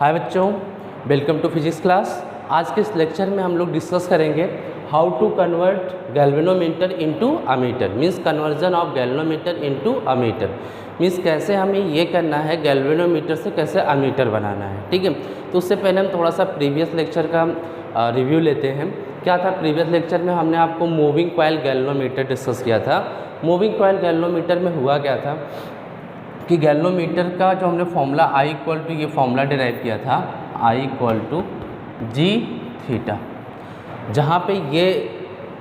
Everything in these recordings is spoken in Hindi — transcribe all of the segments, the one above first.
हाय बच्चों, वेलकम टू फिजिक्स क्लास। आज के इस लेक्चर में हम लोग डिस्कस करेंगे how to convert galvanometer into ammeter, means conversion of galvanometer into ammeter, means कैसे हमें ये करना है, गैल्वेनोमीटर से कैसे अमीटर बनाना है। ठीक है, तो उससे पहले हम थोड़ा सा प्रीवियस लेक्चर का रिव्यू लेते हैं। क्या था प्रीवियस लेक्चर में, हमने आपको मूविंग कॉइल गैल्वेनोमीटर डिस्कस किया था। मूविंग कॉइल गैल्वेनोमीटर में हुआ क्या था कि गैल्वेनोमीटर का जो हमने फॉर्मूला I इक्वल टू ये फॉर्मूला डिराइव किया था, I equal to G theta, जहाँ पे ये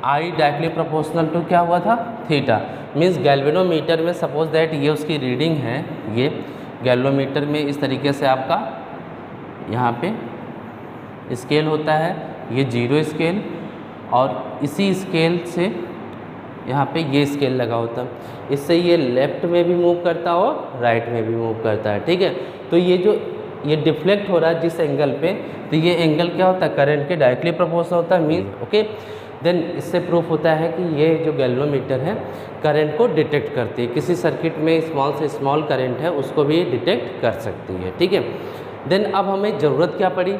I डायरेक्टली प्रोपोर्शनल टू क्या हुआ था, थीटा। मीन्स गैल्वेनोमीटर में सपोज दैट ये उसकी रीडिंग है, ये गैल्वेनोमीटर में इस तरीके से आपका यहाँ पे स्केल होता है, ये 0 स्केल, और इसी स्केल से यहाँ पे ये स्केल लगा होता है। इससे ये लेफ़्ट में भी मूव करता है और राइट में भी मूव करता है। ठीक है, तो ये डिफ्लेक्ट हो रहा है जिस एंगल पे, तो ये एंगल क्या होता है, करंट के डायरेक्टली प्रोपोर्शनल होता है। मीन्स ओके, देन इससे प्रूफ होता है कि ये जो गैल्वेनोमीटर है करंट को डिटेक्ट करती है। किसी सर्किट में स्मॉल से स्मॉल करंट है उसको भी डिटेक्ट कर सकती है। ठीक है, देन अब हमें ज़रूरत क्या पड़ी,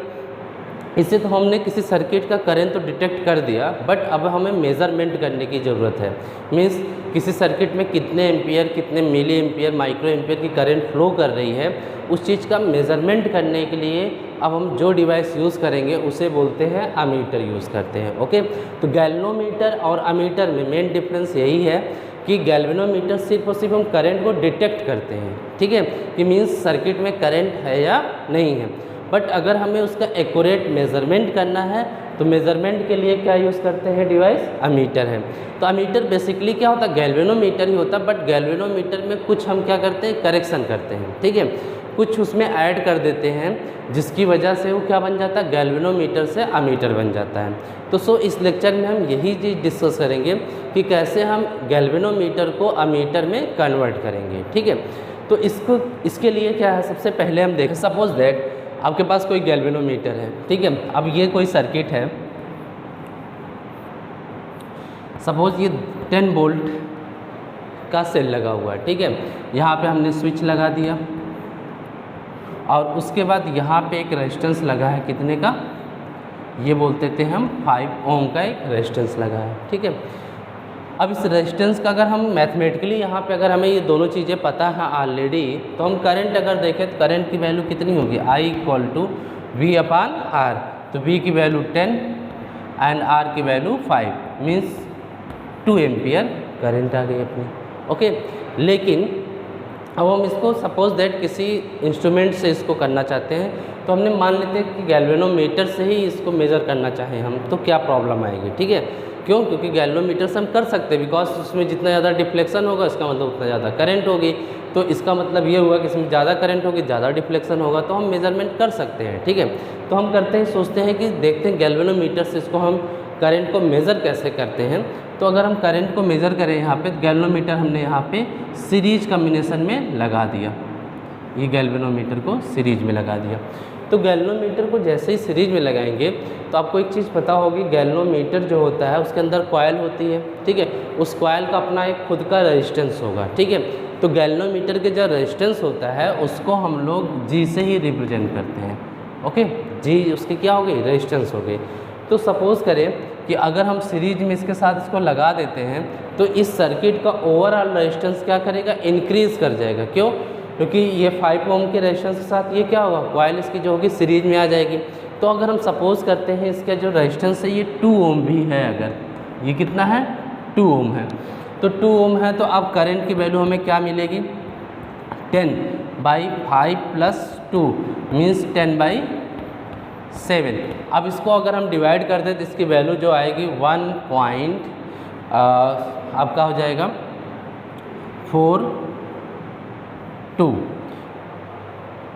इससे तो हमने किसी सर्किट का करंट तो डिटेक्ट कर दिया, बट अब हमें मेज़रमेंट करने की ज़रूरत है। मीन्स किसी सर्किट में कितने एम्पियर, कितने मिली एम्पियर, माइक्रो एम्पियर की करंट फ्लो कर रही है, उस चीज़ का मेज़रमेंट करने के लिए अब हम जो डिवाइस यूज़ करेंगे उसे बोलते हैं अमीटर यूज़ करते हैं। ओके, तो गैल्वेनोमीटर और अमीटर में मेन डिफरेंस यही है कि गैल्वेनोमीटर सिर्फ और सिर्फ हम करंट को डिटेक्ट करते हैं। ठीक है, कि मीन्स सर्किट में करंट है या नहीं है, बट अगर हमें उसका एक्यूरेट मेज़रमेंट करना है तो मेज़रमेंट के लिए क्या यूज़ करते हैं डिवाइस, अमीटर है। तो अमीटर बेसिकली क्या होता है, गैल्वेनोमीटर ही होता है, बट गैल्वेनोमीटर में कुछ हम क्या करते हैं, करेक्शन करते हैं। ठीक है, कुछ उसमें ऐड कर देते हैं जिसकी वजह से वो क्या बन जाता है, गैल्वेनोमीटर से अमीटर बन जाता है। तो इस लेक्चर में हम यही चीज़ डिस्कस करेंगे कि कैसे हम गैल्वेनोमीटर को अमीटर में कन्वर्ट करेंगे। ठीक है, तो इसके लिए क्या है, सबसे पहले हम देखें, सपोज दैट आपके पास कोई गैल्वेनोमीटर है। ठीक है, अब ये कोई सर्किट है, सपोज ये 10 वोल्ट का सेल लगा हुआ है। ठीक है, यहाँ पे हमने स्विच लगा दिया और उसके बाद यहाँ पे एक रेजिस्टेंस लगा है, कितने का, ये बोलते थे हम 5 ओम का एक रेजिस्टेंस लगा है। ठीक है, अब इस रेजिस्टेंस का अगर हम मैथमेटिकली यहाँ पे अगर हमें ये दोनों चीज़ें पता है ऑलरेडी, तो हम करंट अगर देखें तो करंट की वैल्यू कितनी होगी, I equal to V upon R। तो V की वैल्यू 10 एंड R की वैल्यू 5, मीन्स 2 एम्पियर करंट आ गई अपनी। ओके, लेकिन अब हम इसको सपोज दैट किसी इंस्ट्रूमेंट से इसको करना चाहते हैं, तो हमने मान लेते हैं कि गैल्वेनोमीटर से ही इसको मेज़र करना चाहें हम, तो क्या प्रॉब्लम आएगी। ठीक है, क्यों, क्योंकि गैल्वेनोमीटर से हम कर सकते हैं, बिकॉज उसमें जितना ज़्यादा डिफ्लेक्शन होगा इसका मतलब उतना ज़्यादा करंट होगी। तो इसका मतलब ये हुआ कि इसमें ज़्यादा करंट होगी, ज़्यादा डिफ्लेक्शन होगा, तो हम मेज़रमेंट कर सकते हैं। ठीक है, तो हम करते हैं, सोचते हैं कि देखते हैं गैल्वेनोमीटर से इसको हम करंट को मेज़र कैसे करते हैं। तो अगर हम करंट को मेज़र करें यहाँ पे, गैल्वेनोमीटर हमने यहाँ पे सीरीज कम्बिनेशन में लगा दिया, ये गैल्वेनोमीटर को सीरीज में लगा दिया। तो गैल्वेनोमीटर को जैसे ही सीरीज में लगाएंगे तो आपको एक चीज़ पता होगी, गैल्वेनोमीटर जो होता है उसके अंदर कॉइल होती है। ठीक है, उस कॉइल का अपना एक खुद का रेजिस्टेंस होगा। ठीक है, तो गैल्वेनोमीटर के जो रेजिस्टेंस होता है उसको हम लोग जी से ही रिप्रेजेंट करते हैं। ओके, जी उसकी क्या हो गई, रेजिस्टेंस हो गई। तो सपोज़ करें कि अगर हम सीरीज में इसके साथ इसको लगा देते हैं तो इस सर्किट का ओवरऑल रेजिस्टेंस क्या करेगा, इंक्रीज़ कर जाएगा। क्यों, क्योंकि ये 5 ओम के रेजिस्टेंस के साथ ये क्या होगा, कॉइल इसकी जो होगी सीरीज में आ जाएगी। तो अगर हम सपोज़ करते हैं इसका जो रेजिस्टेंस है ये 2 ओम भी है, अगर ये कितना है, 2 ओम है, तो 2 ओम है, तो अब करंट की वैल्यू हमें क्या मिलेगी, 10/5 + 2 मीन्स 10/7। अब इसको अगर हम डिवाइड कर दें तो इसकी वैल्यू जो आएगी 1 आपका हो जाएगा 42,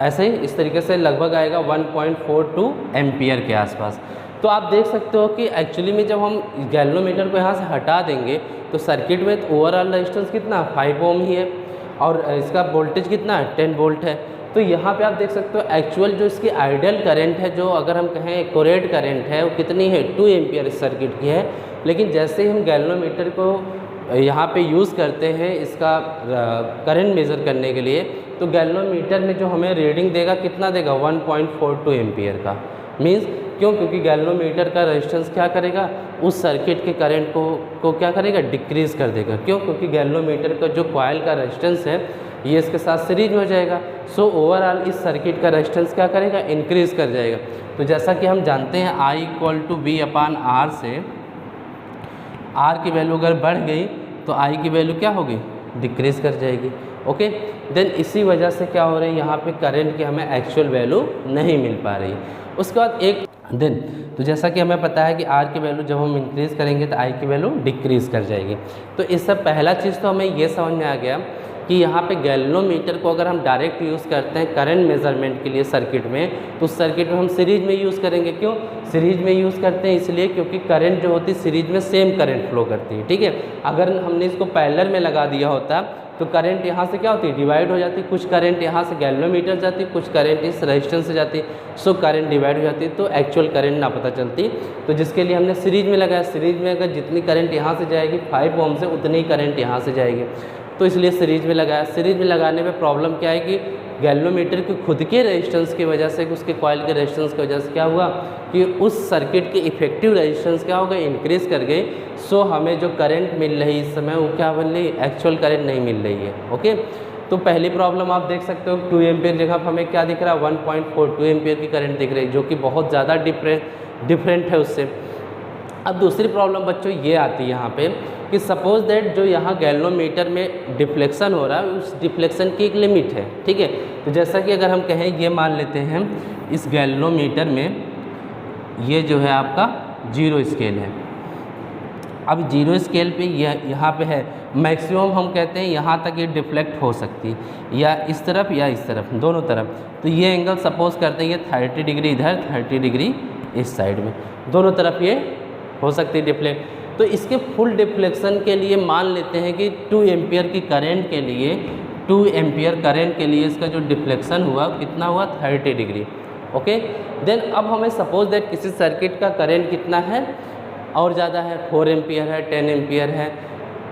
ऐसे ही इस तरीके से लगभग आएगा 1.42 एम्पियर के आसपास। तो आप देख सकते हो कि एक्चुअली में जब हम गैल्वेनोमीटर को यहाँ से हटा देंगे तो सर्किट में तो ओवरऑल रेजिस्टेंस कितना, 5 ओम ही है, और इसका वोल्टेज कितना है, 10 वोल्ट है। तो यहाँ पे आप देख सकते हो एक्चुअल जो इसकी आइडियल करंट है, जो अगर हम कहें एक्यूरेट करंट है, वो कितनी है, 2 एम्पियर इस सर्किट की है। लेकिन जैसे ही हम गैल्वेनोमीटर को यहाँ पे यूज़ करते हैं इसका करंट मेज़र करने के लिए, तो गैल्वेनोमीटर में जो हमें रीडिंग देगा कितना देगा 1.42 एम्पियर का। मीन्स क्यों? क्योंकि गैल्वेनोमीटर का रेजिस्टेंस क्या करेगा, उस सर्किट के करंट को क्या करेगा, डिक्रीज़ कर देगा। क्यों? क्योंकि गैल्वेनोमीटर का जो कॉइल का रेजिस्टेंस है ये इसके साथ सीरीज में हो जाएगा। सो ओवरऑल इस सर्किट का रेजिस्टेंस क्या करेगा, इंक्रीज़ कर जाएगा। तो जैसा कि हम जानते हैं I = V/R से R की वैल्यू अगर बढ़ गई तो I की वैल्यू क्या होगी, डिक्रीज़ कर जाएगी। ओके, देन इसी वजह से क्या हो रही है, यहाँ पे करंट की हमें एक्चुअल वैल्यू नहीं मिल पा रही। उसके बाद एक देन तो जैसा कि हमें पता है कि R की वैल्यू जब हम इंक्रीज़ करेंगे तो I की वैल्यू डिक्रीज़ कर जाएगी। तो इससे पहला चीज़ तो हमें ये समझ में आ गया कि यहाँ पे गैल्वेनोमीटर को अगर हम डायरेक्ट यूज़ करते हैं करंट मेज़रमेंट के लिए सर्किट में, तो उस सर्किट में हम सीरीज में यूज़ करेंगे। क्यों सीरीज में यूज़ करते हैं? इसलिए क्योंकि करंट जो होती है सीरीज में सेम करंट फ्लो करती है। ठीक है, अगर हमने इसको पैरेलल में लगा दिया होता तो करंट यहाँ से क्या होती है, डिवाइड हो जाती। कुछ करंट यहाँ से गैल्वेनोमीटर जाती, कुछ करंट इस रेजिस्टेंस से जाती। सो करंट डिवाइड हो जाती तो एक्चुअल करंट ना पता चलती। तो जिसके लिए हमने सीरीज में लगाया। सीरीज में अगर जितनी करंट यहाँ से जाएगी 5 ओम से, उतनी ही करंट यहाँ से जाएगी, तो इसलिए सीरीज में लगाया। सीरीज में लगाने में प्रॉब्लम क्या है कि गैल्वेनोमीटर के खुद के रेजिस्टेंस की वजह से, उसके कॉइल के रेजिस्टेंस की वजह से क्या हुआ कि उस सर्किट के इफेक्टिव रेजिस्टेंस क्या हो गए, इंक्रीज़ कर गए। सो हमें जो करंट मिल रही इस समय वो क्या बन रही, एक्चुअल करंट नहीं मिल रही है। ओके, तो पहली प्रॉब्लम आप देख सकते हो 2 एम्पियर जगह पर हमें क्या दिख रहा है, 1.42 एम्पियर की करंट दिख रही है, जो कि बहुत ज़्यादा डिफरेंट है उससे। अब दूसरी प्रॉब्लम बच्चों ये आती है यहाँ पे कि सपोज दैट जो यहाँ गैल्वेनोमीटर में डिफ्लेक्शन हो रहा है, उस डिफ्लेक्शन की एक लिमिट है। ठीक है, तो जैसा कि अगर हम कहें, ये मान लेते हैं इस गैल्वेनोमीटर में ये जो है आपका 0 स्केल है। अब 0 स्केल पे यहाँ पे है मैक्सिमम, हम कहते हैं यहाँ तक ये डिफ्लेक्ट हो सकती है, या इस तरफ या इस तरफ, दोनों तरफ। तो ये एंगल सपोज करते हैं ये 30 डिग्री इधर, 30 डिग्री इस साइड में, दोनों तरफ ये हो सकती है डिफ्लेक्ट। तो इसके फुल डिफ्लेक्शन के लिए मान लेते हैं कि 2 एम्पियर की करंट के लिए, 2 एम्पियर करंट के लिए इसका जो डिफ्लेक्शन हुआ कितना हुआ, 30 डिग्री। ओके, देन अब हमें सपोज दैट किसी सर्किट का करंट कितना है और ज़्यादा है, 4 एम्पियर है, 10 एम्पियर है,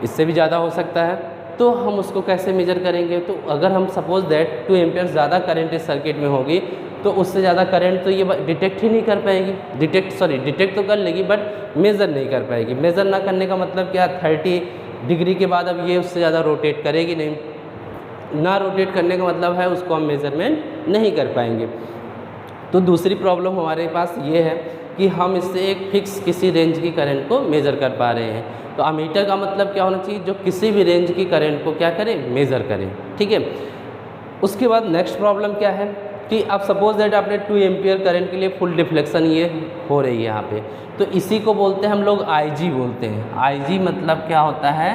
इससे भी ज़्यादा हो सकता है। तो हम उसको कैसे मेजर करेंगे? तो अगर हम सपोज दैट 2 एम्पियर ज़्यादा करंट इस सर्किट में होगी तो उससे ज़्यादा करंट तो ये डिटेक्ट ही नहीं कर पाएगी। डिटेक्ट तो कर लेगी बट मेज़र नहीं कर पाएगी। मेज़र ना करने का मतलब क्या, 30 डिग्री के बाद अब ये उससे ज़्यादा रोटेट करेगी नहीं। ना रोटेट करने का मतलब है उसको हम मेज़रमेंट नहीं कर पाएंगे। तो दूसरी प्रॉब्लम हमारे पास ये है कि हम इससे एक फिक्स किसी रेंज की करंट को मेज़र कर पा रहे हैं। तो अमीटर का मतलब क्या होना चाहिए, जो किसी भी रेंज की करंट को क्या करें, मेज़र करें। ठीक है, उसके बाद नेक्स्ट प्रॉब्लम क्या है कि अब सपोज दैट आपने 2 एम्पियर करंट के लिए फुल डिफ्लेक्शन ये हो रही है यहाँ पे, तो इसी को बोलते हैं हम लोग IG बोलते हैं। IG मतलब क्या होता है,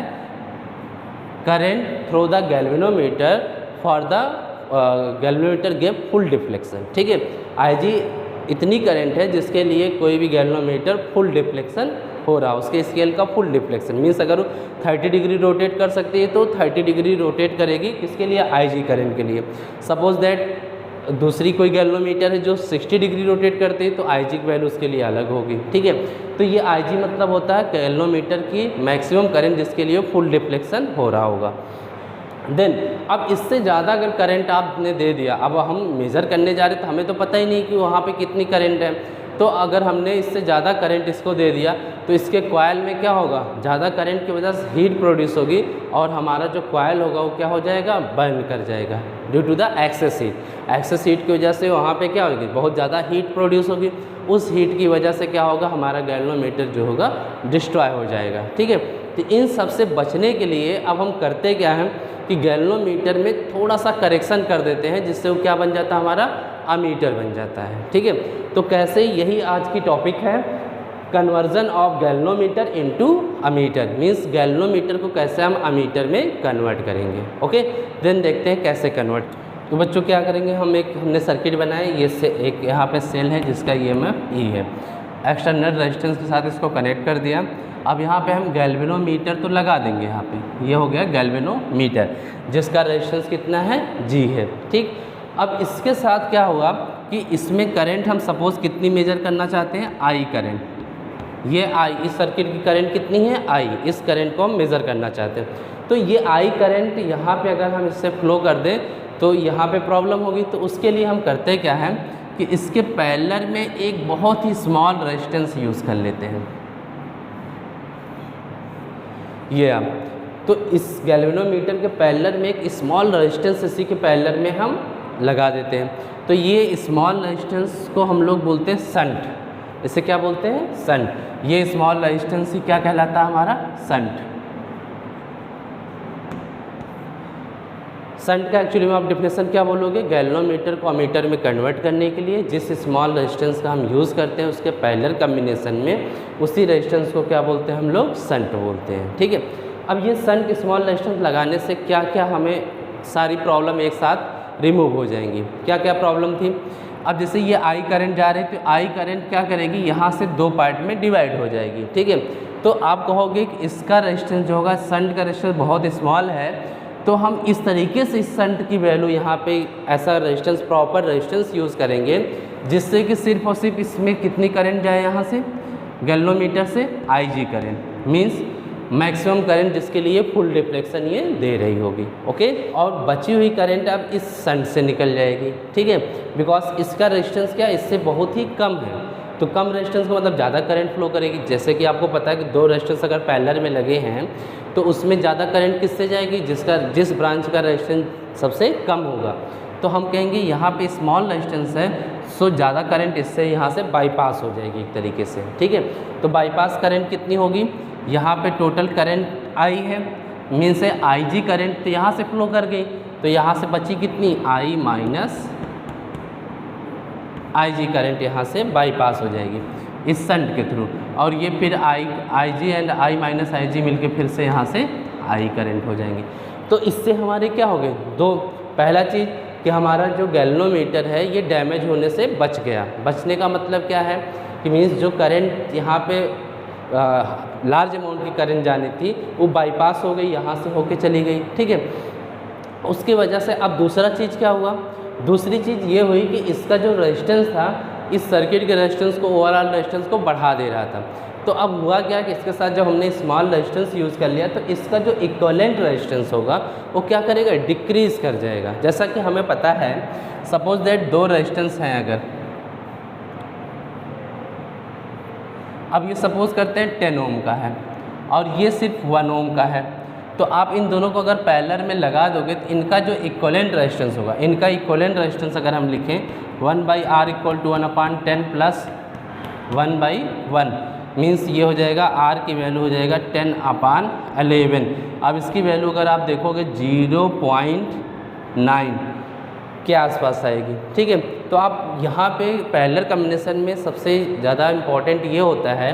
current through the galvanometer for the galvanometer give full deflection. ठीक है, IG इतनी करंट है जिसके लिए कोई भी गैल्वेनोमीटर फुल डिफ्लेक्शन हो रहा है, उसके स्केल का फुल डिफ्लेक्शन। मीन्स अगर 30 डिग्री रोटेट कर सकती है तो 30 डिग्री रोटेट करेगी, किसके लिए, IG करंट के लिए। सपोज दैट दूसरी कोई गैल्वेनोमीटर है जो 60 डिग्री रोटेट करती है तो IG की वैल्यू उसके लिए अलग होगी। ठीक है, तो ये IG मतलब होता है गैल्वेनोमीटर की मैक्सिमम करंट जिसके लिए फुल डिफ्लेक्शन हो रहा होगा। देन अब इससे ज़्यादा अगर करंट आपने दे दिया, अब हम मेज़र करने जा रहे तो हमें तो पता ही नहीं कि वहाँ पे कितनी करंट है। तो अगर हमने इससे ज़्यादा करंट इसको दे दिया तो इसके कॉइल में क्या होगा, ज़्यादा करंट की वजह से हीट प्रोड्यूस होगी और हमारा जो कॉइल होगा वो क्या हो जाएगा, बर्न कर जाएगा due to the excess heat. Excess heat की वजह से वहाँ पे क्या होगी, बहुत ज़्यादा हीट प्रोड्यूस होगी। उस हीट की वजह से क्या होगा, हमारा गैल्वेनोमीटर जो होगा डिस्ट्रॉय हो जाएगा। ठीक है, तो इन सब से बचने के लिए अब हम करते क्या हैं कि गैल्वेनोमीटर में थोड़ा सा करेक्शन कर देते हैं, जिससे वो क्या बन जाता है, हमारा अमीटर बन जाता है। ठीक है, तो कैसे, यही आज की टॉपिक है, conversion of galvanometer into ammeter. Means galvanometer को कैसे हम अमीटर में कन्वर्ट करेंगे। ओके, देन देखते हैं कैसे कन्वर्ट। तो बच्चों क्या करेंगे, हमने सर्किट बनाया, ये से एक यहाँ पे सेल है जिसका EMF E है, एक्सटर्नल रेजिस्टेंस के साथ इसको कनेक्ट कर दिया। अब यहाँ पे हम गैल्वेनोमीटर तो लगा देंगे, यहाँ पे ये हो गया गैल्वेनोमीटर जिसका रेजिस्टेंस कितना है, G है। ठीक, अब इसके साथ क्या हुआ कि इसमें करंट हम सपोज़ कितनी मेजर करना चाहते हैं, I करंट, ये आई, इस सर्किट की करंट कितनी है आई, इस करंट को हम मेज़र करना चाहते हैं। तो ये आई करंट यहाँ पे अगर हम इससे फ्लो कर दें तो यहाँ पे प्रॉब्लम होगी। तो उसके लिए हम करते क्या हैं कि इसके पैरेलल में एक बहुत ही स्मॉल रेजिस्टेंस यूज़ कर लेते हैं। ये आप तो इस गैल्वेनोमीटर के पैरेलल में एक स्मॉल रेजिस्टेंस इसी के पैरेलल में हम लगा देते हैं। तो ये स्मॉल रेजिस्टेंस को हम लोग बोलते हैं शंट। इसे क्या बोलते हैं? शंट। ये स्मॉल रेजिस्टेंस ही क्या कहलाता है हमारा? शंट। शंट का एक्चुअली में आप डेफिनेशन क्या बोलोगे? गैल्वेनोमीटर को अमीटर में कन्वर्ट करने के लिए जिस स्मॉल रेजिस्टेंस का हम यूज़ करते हैं उसके पैरेलल कम्बिनेशन में उसी रेजिस्टेंस को क्या बोलते हैं हम लोग? शंट बोलते हैं। ठीक है। अब ये शंट स्मॉल रेजिस्टेंस लगाने से क्या क्या हमें सारी प्रॉब्लम एक साथ रिमूव हो जाएंगी। क्या क्या प्रॉब्लम थी? अब जैसे ये आई करंट जा रही है तो आई करंट क्या करेगी? यहाँ से दो पार्ट में डिवाइड हो जाएगी। ठीक है। तो आप कहोगे कि इसका रेजिस्टेंस जो होगा, शंट का रेजिस्टेंस बहुत स्मॉल है, तो हम इस तरीके से इस शंट की वैल्यू यहाँ पे ऐसा रेजिस्टेंस, प्रॉपर रेजिस्टेंस यूज़ करेंगे जिससे कि सिर्फ और सिर्फ इसमें कितनी करंट जाए यहाँ से गैल्वेनोमीटर से? IG current, means maximum current जिसके लिए फुल रिफ्लेक्शन ये दे रही होगी। ओके। और बची हुई करंट अब इस शंट से निकल जाएगी। ठीक है। बिकॉज इसका रेजिस्टेंस क्या इससे बहुत ही कम है, तो कम रेजिस्टेंस का मतलब ज़्यादा करंट फ्लो करेगी। जैसे कि आपको पता है कि दो रेजिस्टेंस अगर पैरेलल में लगे हैं तो उसमें ज़्यादा करंट किससे जाएगी? जिस ब्रांच का रेजिस्टेंस सबसे कम होगा। तो हम कहेंगे यहाँ पे स्मॉल रेजिस्टेंस है, सो ज़्यादा करंट इससे यहाँ से बाईपास हो जाएगी एक तरीके से। ठीक है। तो बाईपास करंट कितनी होगी? यहाँ पे टोटल करंट आई है, मीन्स है IG करंट, तो यहाँ से फ्लो कर गई, तो यहाँ से बची कितनी? I माइनस IG करंट यहाँ से बाईपास हो जाएगी इस शंट के थ्रू, और ये फिर IG and I minus IG मिलके फिर से यहाँ से I करंट हो जाएंगे। तो इससे हमारे क्या हो गए? दो, पहला चीज़ कि हमारा जो गैल्वेनोमीटर है ये डैमेज होने से बच गया। बचने का मतलब क्या है कि मीन्स जो करंट यहाँ पे लार्ज अमाउंट की करंट जानी थी वो बाईपास हो गई, यहाँ से होके चली गई। ठीक है। उसकी वजह से अब दूसरा चीज़ क्या हुआ? दूसरी चीज़ ये हुई कि इसका जो रेजिस्टेंस था इस सर्किट के रेजिस्टेंस को, ओवरऑल रेजिस्टेंस को बढ़ा दे रहा था। तो अब हुआ क्या कि इसके साथ जब हमने स्मॉल रेजिस्टेंस यूज़ कर लिया तो इसका जो इक्विवेलेंट रेजिस्टेंस होगा वो क्या करेगा? डिक्रीज़ कर जाएगा। जैसा कि हमें पता है, सपोज दैट दो रेजिस्टेंस हैं अगर, अब ये सपोज करते हैं 10 ओम का है और ये सिर्फ 1 ओम का है, तो आप इन दोनों को अगर पैरेलल में लगा दोगे तो इनका जो इक्विवेलेंट रेजिस्टेंस होगा, इनका इक्विवेलेंट रेजिस्टेंस अगर हम लिखें 1/R = 1/10 प्लस 1/1, मीन्स ये हो जाएगा R की वैल्यू हो जाएगा 10/11। अब इसकी वैल्यू अगर आप देखोगे 0.9 के आसपास आएगी। ठीक है। तो आप यहाँ पे पैरेलल कम्बिनेशन में सबसे ज़्यादा इम्पॉर्टेंट ये होता है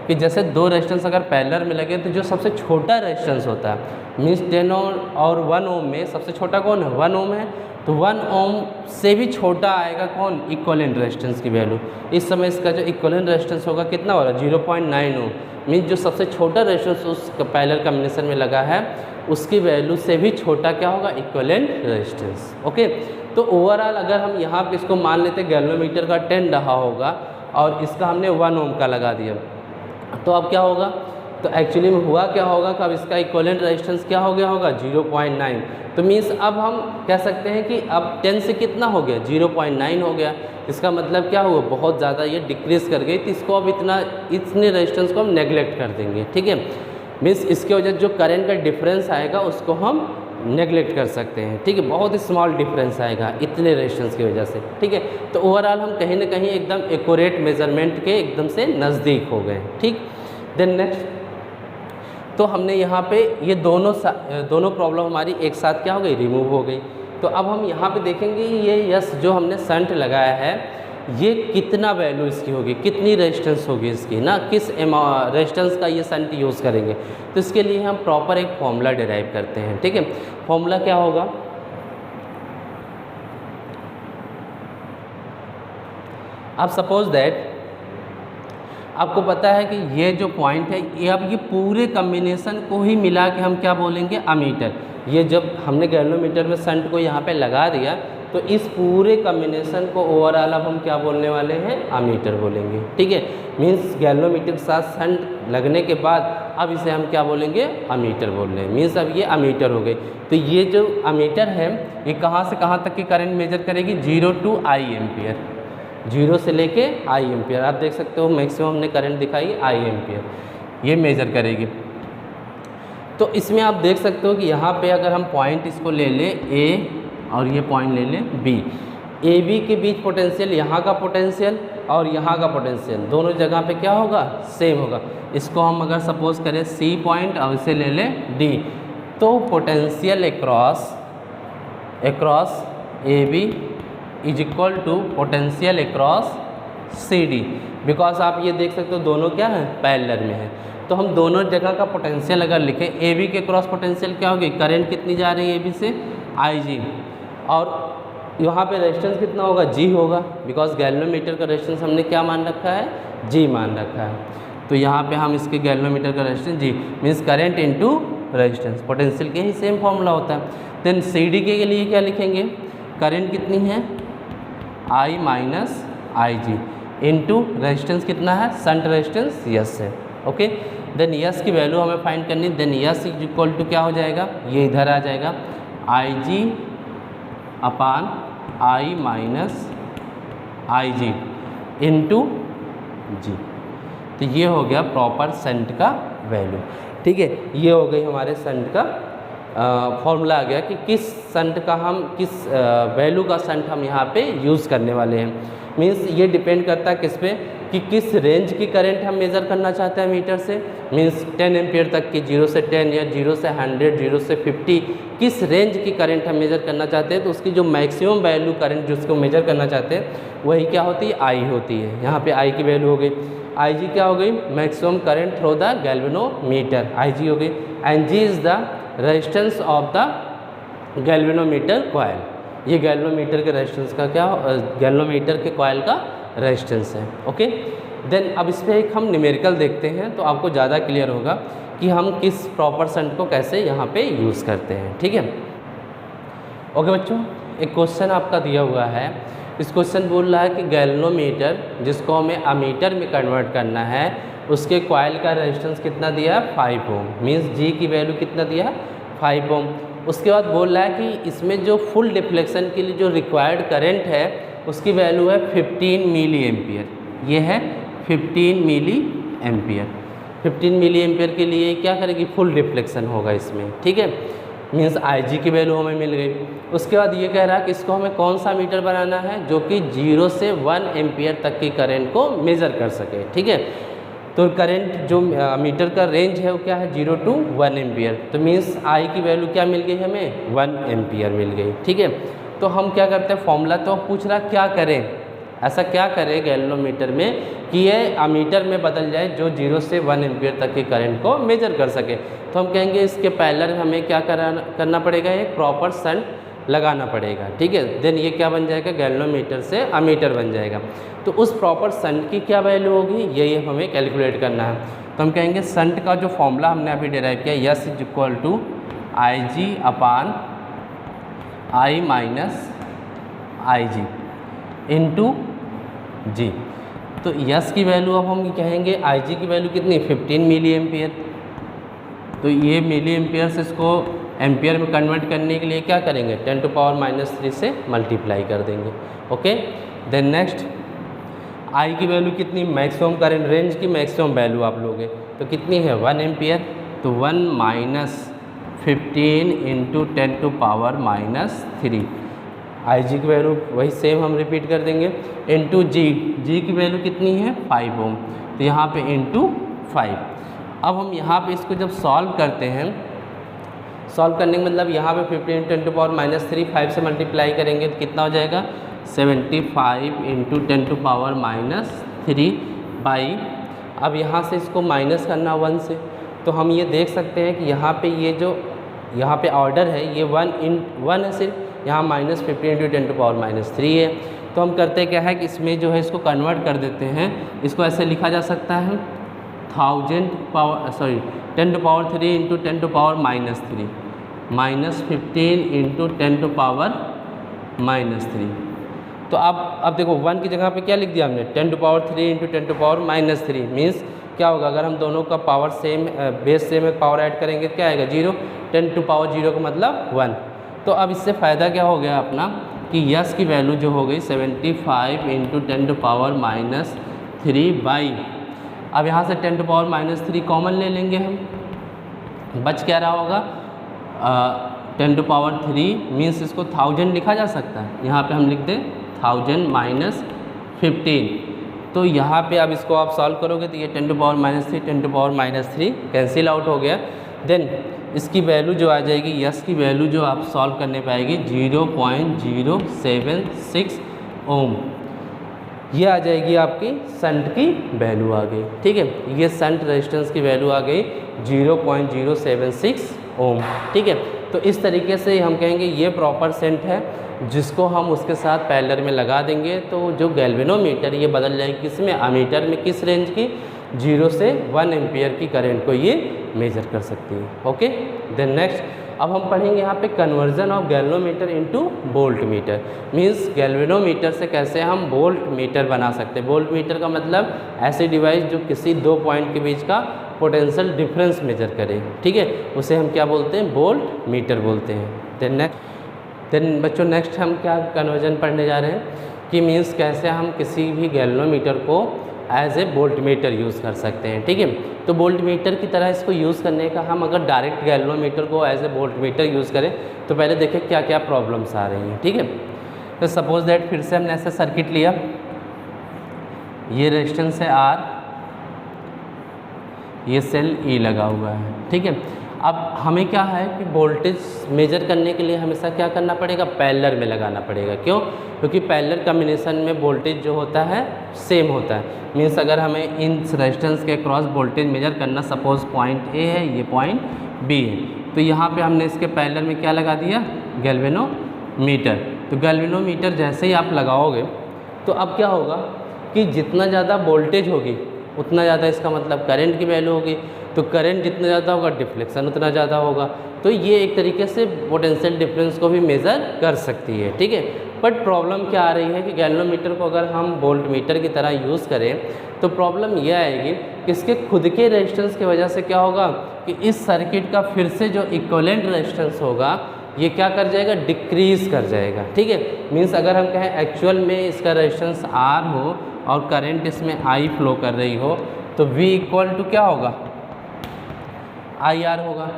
कि जैसे दो रेजिस्टेंस अगर पैरेलल में लगे तो जो सबसे छोटा रेजिस्टेंस होता है, मीन्स 10 और 1 ओम में सबसे छोटा कौन है? 1 ओम है। तो 1 ओम से भी छोटा आएगा कौन? इक्विवेलेंट रेजिस्टेंस की वैल्यू। इस समय इसका जो इक्विवेलेंट रेजिस्टेंस होगा कितना हो रहा है? 0.9 ओम, मीन्स जो सबसे छोटा रेजिस्टेंस उस पैरेलल कम्बिनेशन में लगा है उसकी वैल्यू से भी छोटा क्या होगा? Equivalent resistance. ओके। तो ओवरऑल अगर हम यहाँ पे इसको मान लेते गैल्वेनोमीटर का 10 रहा होगा और इसका हमने 1 ओम का लगा दिया, तो अब क्या होगा? तो एक्चुअली में हुआ क्या होगा कि अब इसका इक्विवेलेंट रेजिस्टेंस क्या हो गया होगा? 0.9। तो मीन्स अब हम कह सकते हैं कि अब 10 से कितना हो गया? 0.9 हो गया। इसका मतलब क्या हुआ? बहुत ज़्यादा ये डिक्रीज़ कर गई, तो इसको अब इतने रेजिस्टेंस को हम नेगलेक्ट कर देंगे। ठीक है। मीन्स इसके वजह जो करंट का डिफरेंस आएगा उसको हम नेगलेक्ट कर सकते हैं। ठीक है। बहुत ही स्मॉल डिफरेंस आएगा इतने रेजिस्टेंस की वजह से। ठीक है। तो ओवरऑल हम कहीं ना कहीं एकदम एक्यूरेट मेजरमेंट के एकदम से नज़दीक हो गए। ठीक। देन नेक्स्ट, तो हमने यहाँ पे ये दोनों प्रॉब्लम हमारी एक साथ क्या हो गई? रिमूव हो गई। तो अब हम यहाँ पे देखेंगे ये यस जो हमने शंट लगाया है ये कितना वैल्यू इसकी होगी, कितनी रेजिस्टेंस होगी इसकी ना, किस रेजिस्टेंस का ये शंट यूज़ करेंगे। तो इसके लिए हम प्रॉपर एक फॉर्मूला डिराइव करते हैं। ठीक है। फॉर्मूला क्या होगा? अब सपोज दैट आपको पता है कि ये जो पॉइंट है ये अब ये पूरे कम्बिनेशन को ही मिला के हम क्या बोलेंगे? अमीटर। ये जब हमने गैल्वेनोमीटर में शंट को यहाँ पे लगा दिया तो इस पूरे कम्बिनेशन को ओवरऑल अब हम क्या बोलने वाले हैं, अमीटर बोलेंगे। ठीक है, मीन्स गैल्वेनोमीटर के साथ शंट लगने के बाद अब इसे हम क्या बोलेंगे, अमीटर बोल रहे हैं। मीन्स अब ये अमीटर हो गई। तो ये जो अमीटर है ये कहाँ से कहाँ तक की करंट मेजर करेगी, 0 to I एम्पियर, 0 से लेके I एम्पियर। आप देख सकते हो मैक्सिमम हमने करंट दिखाई I एम्पियर, ये मेजर करेगी। तो इसमें आप देख सकते हो कि यहाँ पे अगर हम पॉइंट इसको ले लें A और ये पॉइंट ले लें B, ए बी के बीच पोटेंशियल, यहाँ का पोटेंशियल और यहाँ का पोटेंशियल दोनों जगह पे क्या होगा, सेम होगा। इसको हम अगर सपोज करें C पॉइंट और इसे ले लें D, तो potential across A B is equal to potential across C D. Because आप ये देख सकते हो दोनों क्या है, पैरेलल में है। तो हम दोनों जगह का पोटेंशियल अगर लिखें, ए बी के क्रॉस पोटेंशियल क्या होगी, करंट कितनी जा रही है ए बी से, आई जी, और यहाँ पे रेजिस्टेंस कितना होगा, जी होगा। बिकॉज गैल्वेनोमीटर का रेजिस्टेंस हमने क्या मान रखा है, जी मान रखा है। तो यहाँ पे हम इसके गैल्वेनोमीटर का resistance G means current into resistance, potential के ही सेम फॉर्मूला होता है। देन सी डी के लिए क्या लिखेंगे, करंट कितनी है, I minus I G, into resistance कितना है, शंट रेजिस्टेंस यस है। ओके, देन यस की वैल्यू हमें फाइंड करनी, then S is equal to क्या हो जाएगा, ये इधर आ जाएगा, आई G upon I minus I G into G. तो ये हो गया प्रॉपर शंट का वैल्यू। ठीक है, ये हो गई हमारे शंट का फॉर्मूला आ गया कि किस शंट का हम किस वैल्यू का शंट हम यहाँ पे यूज़ करने वाले हैं। मीन्स ये डिपेंड करता है किस पे, कि किस रेंज की करंट हम मेज़र करना चाहते हैं मीटर से। मीन्स 10 एम्पियर तक की, 0 से 10 या 0 से 100, 0 से 50, किस रेंज की करंट हम मेज़र करना चाहते हैं। तो उसकी जो मैक्सिमम वैल्यू करंट जिसको मेज़र करना चाहते हैं वही क्या होती है, आई होती है। यहाँ पे आई की वैल्यू हो गई, आई जी क्या हो गई, maximum current through the galvanometer, I G हो गई। And G is the resistance of the galvanometer coil. ये गैल्वेनोमीटर के रेजिस्टेंस का क्या, गैल्वेनोमीटर के कॉइल का रेजिस्टेंस है। ओके, देन अब इस पर एक हम न्यूमेरिकल देखते हैं तो आपको ज़्यादा क्लियर होगा कि हम किस प्रॉपर शंट को कैसे यहाँ पे यूज़ करते हैं। ठीक है, ओके बच्चों, एक क्वेश्चन आपका दिया हुआ है। इस क्वेश्चन बोल रहा है कि गैल्वेनोमीटर जिसको हमें अमीटर में कन्वर्ट करना है, उसके कॉइल का रेजिस्टेंस कितना दिया है, 5 ओम। मीन्स जी की वैल्यू कितना दिया है, 5 ओम। उसके बाद बोल रहा है कि इसमें जो फुल डिफ्लेक्शन के लिए जो रिक्वायर्ड करंट है उसकी वैल्यू है 15 मिली एम्पियर। ये है 15 मिली एम्पियर। 15 मिली एम्पियर के लिए क्या करेगी, फुल डिफ्लेक्शन होगा इसमें। ठीक है, मीन्स आई जी की वैल्यू हमें मिल गई। उसके बाद ये कह रहा है कि इसको हमें कौन सा मीटर बनाना है जो कि 0 से 1 एम्पियर तक की करंट को मेज़र कर सके। ठीक है, तो करंट जो मीटर का रेंज है वो क्या है, 0 to 1 एम्पियर। तो मीन्स आई की वैल्यू क्या मिल गई हमें, 1 एम्पियर मिल गई। ठीक है, तो हम क्या करते हैं, फॉर्मूला तो पूछ रहा क्या करें, ऐसा क्या करें गैल्वेनोमीटर में कि ये अमीटर में बदल जाए जो 0 से 1 एम्पियर तक की करंट को मेजर कर सके। तो हम कहेंगे इसके पैरेलल हमें क्या करना पड़ेगा, एक प्रॉपर शंट लगाना पड़ेगा। ठीक है, देन ये क्या बन जाएगा, गैल्वेनोमीटर से अमीटर बन जाएगा। तो उस प्रॉपर शंट की क्या वैल्यू होगी, ये हमें कैलकुलेट करना है। तो हम कहेंगे शंट का जो फॉर्मूला हमने अभी डिराइव किया, S is equal to I G upon I minus I G into G. तो यस की वैल्यू अब हम कहेंगे, आई जी की वैल्यू कितनी, 15 मिली एम्पियर। तो ये मिली एम्पियर से इसको एम्पियर में कन्वर्ट करने के लिए क्या करेंगे, 10⁻³ से मल्टीप्लाई कर देंगे। ओके, देन नेक्स्ट आई की वैल्यू कितनी, मैक्सिमम करंट रेंज की मैक्सिमम वैल्यू आप लोगे तो कितनी है, 1 एम्पियर। तो 1 माइनस 15 इंटू 10⁻³ आई जी की वैल्यू वही सेम हम रिपीट कर देंगे, इंटू जी। जी की वैल्यू कितनी है, 5 ओम। तो यहाँ पे इंटू 5। अब हम यहाँ पे इसको जब सॉल्व करते हैं, सॉल्व करने का मतलब यहाँ पे 15 10⁻³ 5 से मल्टीप्लाई करेंगे तो कितना हो जाएगा, 75 इंटू 10⁻³ बाई, अब यहाँ से इसको माइनस करना 1 से। तो हम ये देख सकते हैं कि यहाँ पे ये जो यहाँ पे ऑर्डर है ये 1 है सिर्फ, यहाँ -15 इंटू 10⁻³ है। तो हम करते क्या है कि इसमें जो है इसको कन्वर्ट कर देते हैं। इसको ऐसे लिखा जा सकता है 10³ इंटू 10⁻³ -15 इंटू 10⁻³ -3। तो अब देखो 1 की जगह पे क्या लिख दिया हमने 10⁻³ इंटू 10⁻³ मीन्स क्या होगा, अगर हम दोनों का पावर सेम बेस सेम है, पावर ऐड करेंगे क्या आएगा 0, 10⁻0 का मतलब 1। तो अब इससे फ़ायदा क्या हो गया अपना कि यस की वैल्यू जो हो गई 75 इंटू 10⁻³ बाई, अब यहाँ से 10⁻³ कॉमन ले लेंगे हम, बच क्या रहा होगा 10⁻³ मीन्स इसको 1000 लिखा जा सकता है, यहाँ पे हम लिख दें 1000 माइनस 15। तो यहाँ पे अब इसको आप सॉल्व करोगे तो ये 10⁻³ 10⁻³ कैंसिल आउट हो गया। देन इसकी वैल्यू जो आ जाएगी, यस की वैल्यू जो आप सॉल्व करने पाएगी 0.076 ओम, ये आ जाएगी आपकी शंट की वैल्यू आ गई। ठीक है, ये शंट रेजिस्टेंस की वैल्यू आ गई 0.076 ओम। ठीक है, तो इस तरीके से हम कहेंगे ये प्रॉपर शंट है, जिसको हम उसके साथ पैरेलल में लगा देंगे तो जो गैल्वेनोमीटर ये बदल जाएगी किसमें, अमीटर में, किस रेंज की 0 से 1 एम्पियर की करंट को ये मेजर कर सकती है। ओके, देन नेक्स्ट अब हम पढ़ेंगे यहाँ पे conversion of galvanometer into volt meter, means galvanometer से कैसे हम वोल्ट मीटर बना सकते हैं। वोल्ट मीटर का मतलब ऐसी डिवाइस जो किसी दो पॉइंट के बीच का पोटेंशियल डिफरेंस मेजर करे। ठीक है, उसे हम क्या बोलते हैं, वोल्ट मीटर बोलते हैं। देन बच्चों नेक्स्ट हम क्या कन्वर्जन पढ़ने जा रहे हैं कि मीन्स कैसे हम किसी भी गैल्वेनोमीटर को as a voltmeter use कर सकते हैं। ठीक है, तो वोल्ट मीटर की तरह इसको यूज़ करने का हम अगर डायरेक्ट गैल्वेनोमीटर को as a voltmeter use करें तो पहले देखें क्या क्या प्रॉब्लम्स आ रही हैं। ठीक है, तो सपोज दैट फिर से हमने ऐसा सर्किट लिया, ये रेजिस्टेंस है R, ये सेल E लगा हुआ है। ठीक है, अब हमें क्या है कि वोल्टेज मेजर करने के लिए हमेशा क्या करना पड़ेगा, पैरेलल में लगाना पड़ेगा। क्यों, क्योंकि पैरेलल कॉम्बिनेशन में वोल्टेज जो होता है सेम होता है। मीन्स अगर हमें इन रेजिस्टेंस के क्रॉस वोल्टेज मेजर करना, सपोज पॉइंट A है, ये पॉइंट B है, तो यहाँ पे हमने इसके पैरेलल में क्या लगा दिया, गैल्वेनोमीटर। तो गैल्वेनोमीटर जैसे ही आप लगाओगे तो अब क्या होगा कि जितना ज़्यादा वोल्टेज होगी उतना ज़्यादा इसका मतलब करंट की वैल्यू होगी, तो करंट जितना ज़्यादा होगा डिफ्लेक्शन उतना ज़्यादा होगा। तो ये एक तरीके से पोटेंशियल डिफरेंस को भी मेज़र कर सकती है। ठीक है, बट प्रॉब्लम क्या आ रही है कि गैल्वेनोमीटर को अगर हम वोल्ट मीटर की तरह यूज़ करें तो प्रॉब्लम यह आएगी कि इसके खुद के रेजिस्टेंस की वजह से क्या होगा कि इस सर्किट का फिर से जो इक्विवेलेंट रेजिस्टेंस होगा ये क्या कर जाएगा, डिक्रीज़ कर जाएगा। ठीक है, मीन्स अगर हम कहें एक्चुअल में इसका रेजिस्टेंस R हो और करंट इसमें I फ्लो कर रही हो तो V इक्वल टू क्या होगा, IR होगा।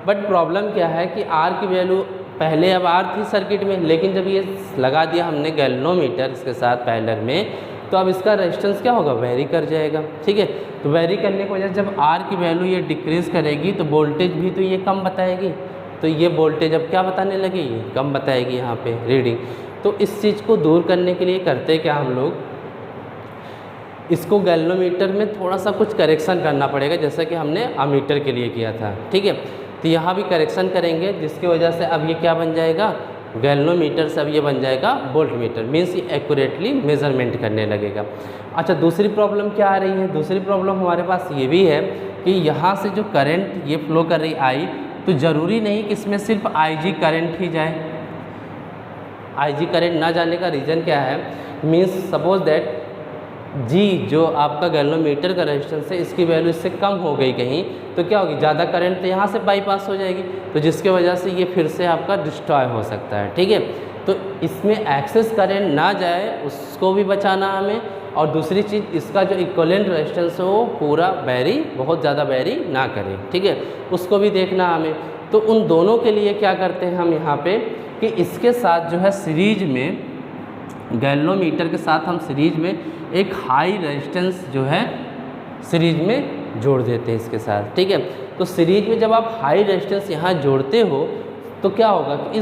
बट प्रॉब्लम क्या है कि R की वैल्यू पहले अब R थी सर्किट में, लेकिन जब ये लगा दिया हमने गैल्वेनोमीटर इसके साथ पैरेलल में तो अब इसका रेजिस्टेंस क्या होगा, वेरी कर जाएगा। ठीक है, तो वेरी करने की वजह जब R की वैल्यू ये डिक्रीज़ करेगी तो वोल्टेज भी तो ये कम बताएगी, तो ये वोल्टेज अब क्या बताने लगेगी, कम बताएगी यहाँ पे रीडिंग। तो इस चीज़ को दूर करने के लिए करते क्या हम लोग, इसको गैल्वेनोमीटर में थोड़ा सा कुछ करेक्शन करना पड़ेगा, जैसा कि हमने अमीटर के लिए किया था। ठीक है, तो यहाँ भी करेक्शन करेंगे जिसकी वजह से अब ये क्या बन जाएगा, गैल्वेनोमीटर से अब ये बन जाएगा वोल्ट मीटर, मीन्स ये एक्यूरेटली मेजरमेंट करने लगेगा। अच्छा, दूसरी प्रॉब्लम क्या आ रही है, दूसरी प्रॉब्लम हमारे पास ये भी है कि यहाँ से जो करंट ये फ्लो कर रही I, तो ज़रूरी नहीं कि इसमें सिर्फ IG करंट ही जाए। IG करंट ना जाने का रीज़न क्या है, मीन्स सपोज दैट G जो आपका गैल्वेनोमीटर का रेजिस्टेंस है इसकी वैल्यू इससे कम हो गई कहीं तो क्या होगी, ज़्यादा करंट तो यहाँ से बाईपास हो जाएगी, तो जिसके वजह से ये फिर से आपका डिस्ट्रॉय हो सकता है। ठीक है, तो इसमें एक्सेस करंट ना जाए उसको भी बचाना हमें, और दूसरी चीज़ इसका जो इक्विवेलेंट रेजिस्टेंस है वो पूरा वेरी, बहुत ज़्यादा वेरी ना करे। ठीक है, उसको भी देखना हमें। तो उन दोनों के लिए क्या करते हैं हम यहाँ पे कि इसके साथ जो है सीरीज में, गैल्वेनोमीटर के साथ हम सीरीज में एक हाई रेजिस्टेंस जो है सीरीज में जोड़ देते हैं इसके साथ। ठीक है, तो सीरीज में जब आप हाई रेजिस्टेंस यहाँ जोड़ते हो तो क्या होगा कि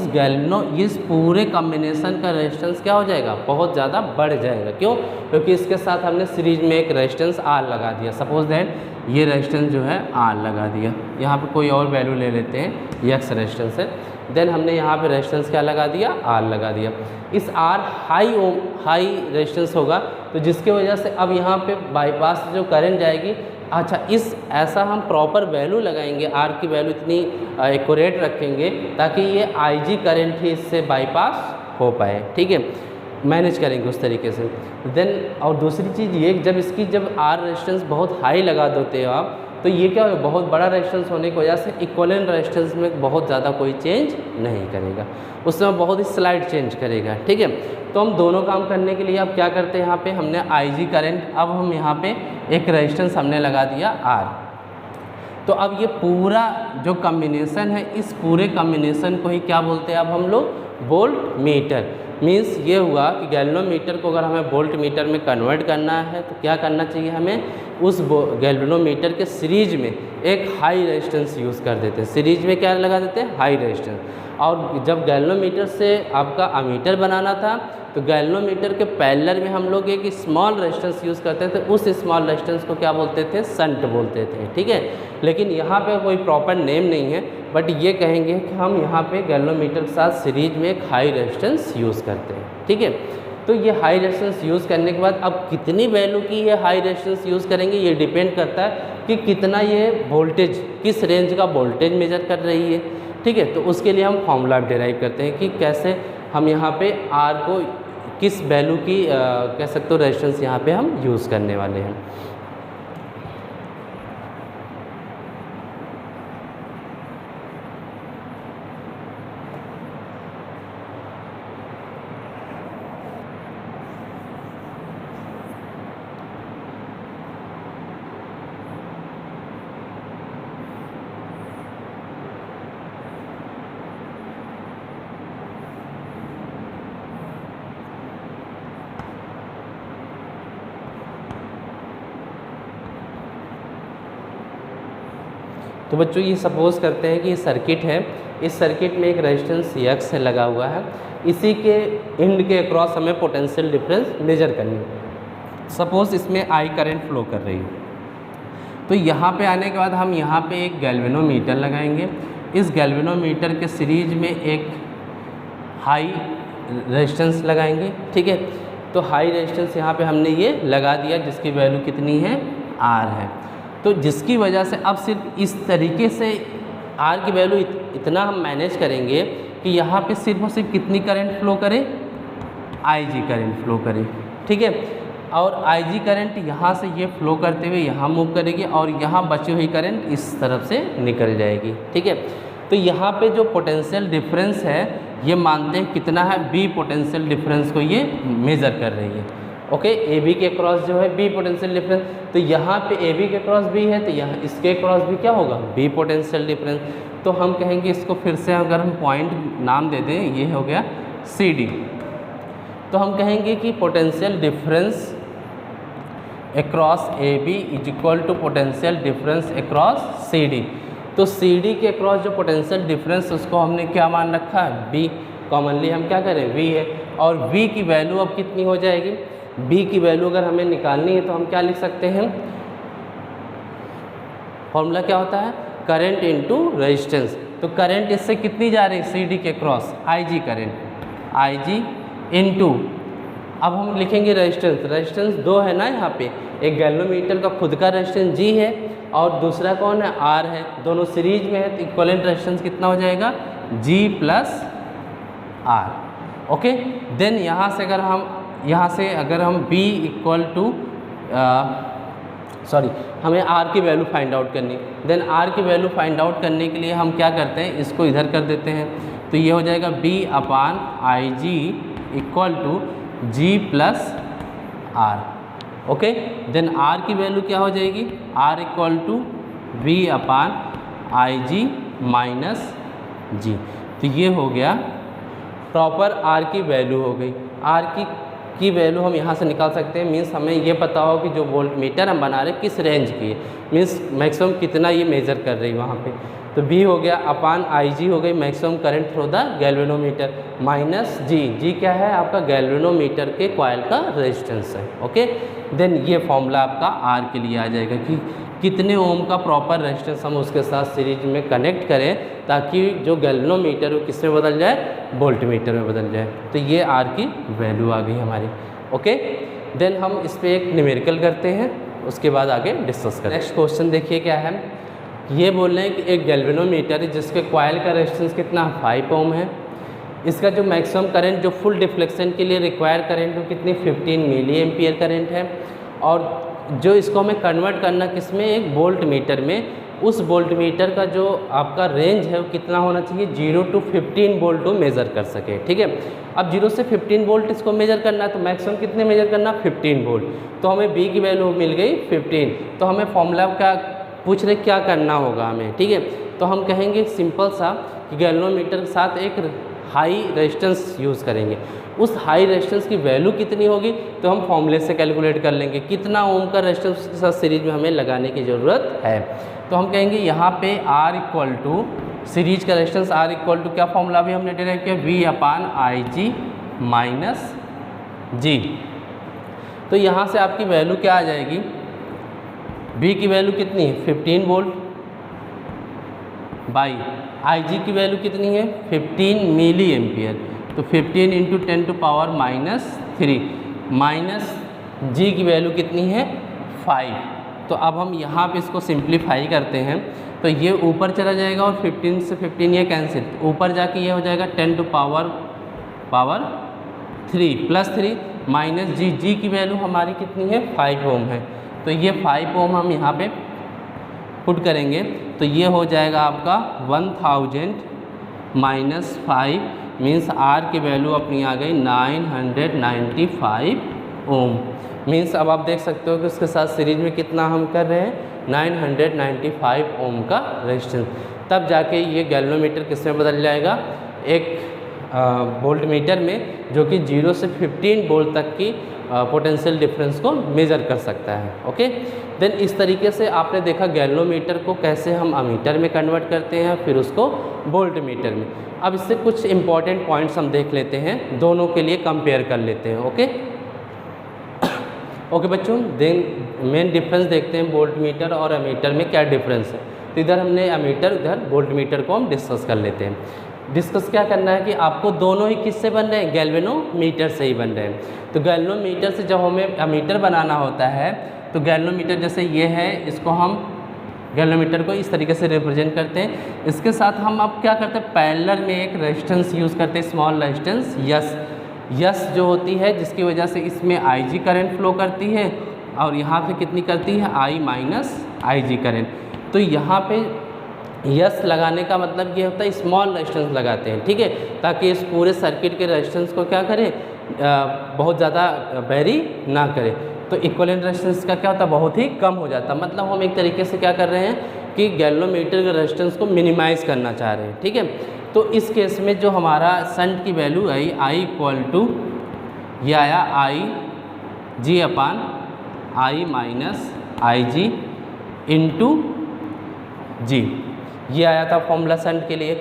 इस पूरे कॉम्बिनेशन का रेजिस्टेंस क्या हो जाएगा, बहुत ज़्यादा बढ़ जाएगा। क्यों, क्योंकि इसके साथ हमने सीरीज में एक रेजिस्टेंस R लगा दिया। सपोज दैट ये रेजिस्टेंस जो है R लगा दिया, यहाँ पे कोई और वैल्यू ले लेते हैं, ये X रेजिस्टेंस है। देन हमने यहाँ पे रेजिस्टेंस क्या लगा दिया, R लगा दिया। इस R हाई रेजिस्टेंस होगा तो जिसकी वजह से अब यहाँ पे बाईपास जो करंट जाएगी, अच्छा ऐसा हम प्रॉपर वैल्यू लगाएंगे, R की वैल्यू इतनी एक्यूरेट रखेंगे ताकि ये IG करंट ही इससे बाईपास हो पाए, ठीक है, मैनेज करेंगे उस तरीके से। देन और दूसरी चीज़ ये, जब आर रेजिस्टेंस बहुत हाई लगा देते हो आप, तो ये क्या हो, बहुत बड़ा रेजिस्टेंस होने की वजह से इक्विवेलेंट रेजिस्टेंस में बहुत ज़्यादा कोई चेंज नहीं करेगा, उसमें बहुत ही स्लाइड चेंज करेगा, ठीक है। तो हम दोनों काम करने के लिए अब क्या करते हैं, यहाँ पे हमने IG करंट, अब हम यहाँ पे एक रेजिस्टेंस हमने लगा दिया R। तो अब ये पूरा जो कॉम्बिनेशन है, इस पूरे कॉम्बिनेशन को ही क्या बोलते हैं अब हम लोग, वोल्ट मीटर। मीन्स ये हुआ कि गैल्वेनोमीटर को अगर हमें वोल्ट मीटर में कन्वर्ट करना है तो क्या करना चाहिए हमें, उस गैल्वेनोमीटर के सीरीज में एक हाई रेजिस्टेंस यूज़ कर देते हैं। सीरीज में क्या लगा देते हैं, हाई रेजिस्टेंस। और जब गैल्वेनोमीटर से आपका अमीटर बनाना था तो गैल्वेनोमीटर के पैरेलल में हम लोग एक स्मॉल रेजिस्टेंस यूज़ करते थे, उस स्मॉल रेजिस्टेंस को क्या बोलते थे, शंट बोलते थे, ठीक है। लेकिन यहाँ पे कोई प्रॉपर नेम नहीं है, बट ये कहेंगे कि हम यहाँ पे गैल्वेनोमीटर के साथ सीरीज में एक हाई रेजिस्टेंस यूज़ करते हैं, ठीक है। तो ये हाई रेजिस्टेंस यूज़ करने के बाद अब कितनी वैल्यू की ये हाई रेजिस्टेंस यूज़ करेंगे, ये डिपेंड करता है कि कितना ये वोल्टेज, किस रेंज का वोल्टेज मेजर कर रही है, ठीक है। तो उसके लिए हम फॉर्मूला डिराइव करते हैं कि कैसे हम यहाँ पे आर को किस वैल्यू की कह सकते हो रेजिस्टेंस यहाँ पे हम यूज़ करने वाले हैं। तो बच्चों ये सपोज़ करते हैं कि ये सर्किट है, इस सर्किट में एक रेजिस्टेंस X है लगा हुआ है, इसी के एंड के अक्रॉस हमें पोटेंशियल डिफरेंस मेजर करनी है। सपोज़ इसमें I करंट फ्लो कर रही है, तो यहाँ पे आने के बाद हम यहाँ पे एक गैल्वेनोमीटर लगाएंगे, इस गैल्वेनोमीटर के सीरीज में एक हाई रेजिस्टेंस लगाएंगे, ठीक है। तो हाई रेजिस्टेंस यहाँ पे हमने ये लगा दिया, जिसकी वैल्यू कितनी है, R है। तो जिसकी वजह से अब सिर्फ इस तरीके से R की वैल्यू इतना हम मैनेज करेंगे कि यहाँ पे सिर्फ और सिर्फ कितनी करंट फ्लो करे, IG करंट फ्लो करे, ठीक है। और IG करंट यहाँ से ये फ्लो करते हुए यहाँ मूव करेगी और यहाँ बची हुई करंट इस तरफ से निकल जाएगी, ठीक है। तो यहाँ पे जो पोटेंशियल डिफरेंस है ये मानते हैं कितना है, B पोटेंशियल डिफरेंस को ये मेज़र कर रही है, ओके। AB के क्रॉस जो है B पोटेंशियल डिफरेंस, तो यहाँ पे AB के क्रॉस B है, तो यहाँ इसके क्रॉस भी क्या होगा, B पोटेंशियल डिफरेंस। तो हम कहेंगे इसको फिर से अगर हम पॉइंट नाम दे दें, ये हो गया CD, तो हम कहेंगे कि potential difference across AB is equal to potential difference across CD। तो CD के अक्रॉस जो पोटेंशियल डिफरेंस उसको हमने क्या मान रखा है, B, कॉमनली हम क्या करें, V है। और V की वैल्यू अब कितनी हो जाएगी, B की वैल्यू अगर हमें निकालनी है तो हम क्या लिख सकते हैं, फॉर्मूला क्या होता है, करंट इनटू रेजिस्टेंस। तो करंट इससे कितनी जा रही है, CD के cross IG current, IG into, अब हम लिखेंगे रेजिस्टेंस, रेजिस्टेंस दो है ना यहाँ पे, एक गैल्वेनोमीटर का खुद का रेजिस्टेंस G है और दूसरा कौन है, R है, दोनों सीरीज में है, तो इक्विवेलेंट रेजिस्टेंस कितना हो जाएगा, G plus R, okay. Then यहाँ से अगर हम B इक्वल टू हमें R की वैल्यू फाइंड आउट करनी, देन R की वैल्यू फाइंड आउट करने के लिए हम क्या करते हैं, इसको इधर कर देते हैं, तो ये हो जाएगा B upon IG equal to G plus R, okay. Then R की वैल्यू क्या हो जाएगी, R equal to V upon IG minus G। तो ये हो गया प्रॉपर R की वैल्यू हो गई। R की वैल्यू हम यहाँ से निकाल सकते हैं, मीन्स हमें ये पता हो कि जो वोल्ट मीटर हम बना रहे हैं किस रेंज की है, मीन्स मैक्सिमम कितना ये मेजर कर रही है वहाँ पे। तो B हो गया अपान IG हो गई maximum current through the galvanometer, minus G क्या है आपका गैल्वेनोमीटर के कॉइल का रेजिस्टेंस है, ओके। देन ये फॉर्मूला आपका R के लिए आ जाएगा कि कितने ओम का प्रॉपर रेजिस्टेंस हम उसके साथ सीरीज में कनेक्ट करें ताकि जो गैल्वेनोमीटर वो किस में बदल जाए, वोल्ट मीटर में बदल जाए। तो ये R की वैल्यू आ गई हमारी, ओके। देन हम इस पर एक न्यूमेरिकल करते हैं, उसके बाद आगे डिस्कस करें। नेक्स्ट क्वेश्चन देखिए क्या है, ये बोल रहे हैं कि एक गैल्वेनोमीटर है जिसके कॉइल का रेजिस्टेंस कितना 5 ओम है, इसका जो मैक्सिमम करंट जो फुल डिफ्लेक्शन के लिए रिक्वायर करंट वो कितनी 15 मिली एम्पियर करंट है। और जो इसको हमें कन्वर्ट करना किस में, एक वोल्ट मीटर में, उस वोल्ट मीटर का जो आपका रेंज है वो कितना होना चाहिए, 0 to 15 वोल्ट को मेज़र कर सके। ठीक है, अब 0 से 15 वोल्ट इसको मेज़र करना है तो मैक्सिमम कितने मेज़र करना, 15 वोल्ट। तो हमें बी की वैल्यू मिल गई 15। तो हमें फॉर्मूला क्या पूछ रहे, क्या करना होगा हमें। ठीक है, तो हम कहेंगे सिंपल सा कि गैल्वेनोमीटर के साथ एक हाई रेजिस्टेंस यूज़ करेंगे। उस हाई रेजिस्टेंस की वैल्यू कितनी होगी तो हम फॉर्मूले से कैलकुलेट कर लेंगे कितना ओम का रेजिस्टेंस के साथ सीरीज में हमें लगाने की ज़रूरत है। तो हम कहेंगे यहाँ पे R इक्वल टू सीरीज का रेजिस्टेंस R इक्वल टू क्या फॉर्मूला भी हमने डिराइव किया, V/IG माइनस G। तो यहाँ से आपकी वैल्यू क्या आ जाएगी, V की वैल्यू कितनी है 15 वोल्ट बाई IG की वैल्यू कितनी है 15 मिली एम्पियर। तो 15 इंटू 10⁻³ माइनस G की वैल्यू कितनी है 5। तो अब हम यहाँ पे इसको सिंप्लीफाई करते हैं तो ये ऊपर चला जाएगा और 15 से 15 ये कैंसिल, ऊपर जाके ये हो जाएगा 10⁻³ प्लस 3 माइनस G की वैल्यू हमारी कितनी है 5 ओम है। तो ये 5 ओम हम यहाँ पे पुट करेंगे तो ये हो जाएगा आपका 1000 माइनस 5 मीन्स R की वैल्यू अपनी आ गई 995 ओम। मीन्स अब आप देख सकते हो कि उसके साथ सीरीज में कितना हम कर रहे हैं 995 ओम का रेजिस्टेंस। तब जाके ये गैल्वेनोमीटर किस में बदल जाएगा, एक वोल्ट मीटर में, जो कि 0 से 15 वोल्ट तक की पोटेंशियल डिफरेंस को मेज़र कर सकता है। ओके, देन इस तरीके से आपने देखा गैल्वेनोमीटर को कैसे हम अमीटर में कन्वर्ट करते हैं, फिर उसको वोल्ट मीटर में। अब इससे कुछ इंपॉर्टेंट पॉइंट्स हम देख लेते हैं, दोनों के लिए कंपेयर कर लेते हैं। ओके बच्चों, देन मेन डिफरेंस देखते हैं वोल्ट मीटर और अमीटर में क्या डिफरेंस है। तो इधर हमने अमीटर, इधर वोल्ट मीटर को हम डिस्कस कर लेते हैं। डिस्कस क्या करना है कि आपको दोनों ही किससे बन रहे हैं, गैल्वेनोमीटर से ही बन रहे हैं। तो गैल्वेनोमीटर से जब हमें अमीटर बनाना होता है तो गैल्वेनोमीटर जैसे ये है, इसको हम गैल्वेनोमीटर को इस तरीके से रिप्रेजेंट करते हैं। इसके साथ हम अब क्या करते हैं, पैरेलल में एक रेजिस्टेंस यूज़ करते हैं, स्मॉल रेजिस्टेंस यस जो होती है, जिसकी वजह से इसमें IG करंट फ्लो करती है और यहाँ पे कितनी करती है I माइनस IG करंट। तो यहाँ पे यस लगाने का मतलब ये होता है स्मॉल रेजिस्टेंस लगाते हैं। ठीक है, ताकि इस पूरे सर्किट के रेजिस्टेंस को क्या करें, बहुत ज़्यादा वेरी ना करे। तो इक्विवेलेंट रेजिस्टेंस का क्या होता है, बहुत ही कम हो जाता है। मतलब हम एक तरीके से क्या कर रहे हैं कि गैल्वेनोमीटर के रेजिस्टेंस को मिनिमाइज़ करना चाह रहे हैं। ठीक है, तो इस केस में जो हमारा शंट की वैल्यू आई I इक्वल टू ये आया IG/I minus IG into G, ये आया था फॉर्मूला शंट के लिए।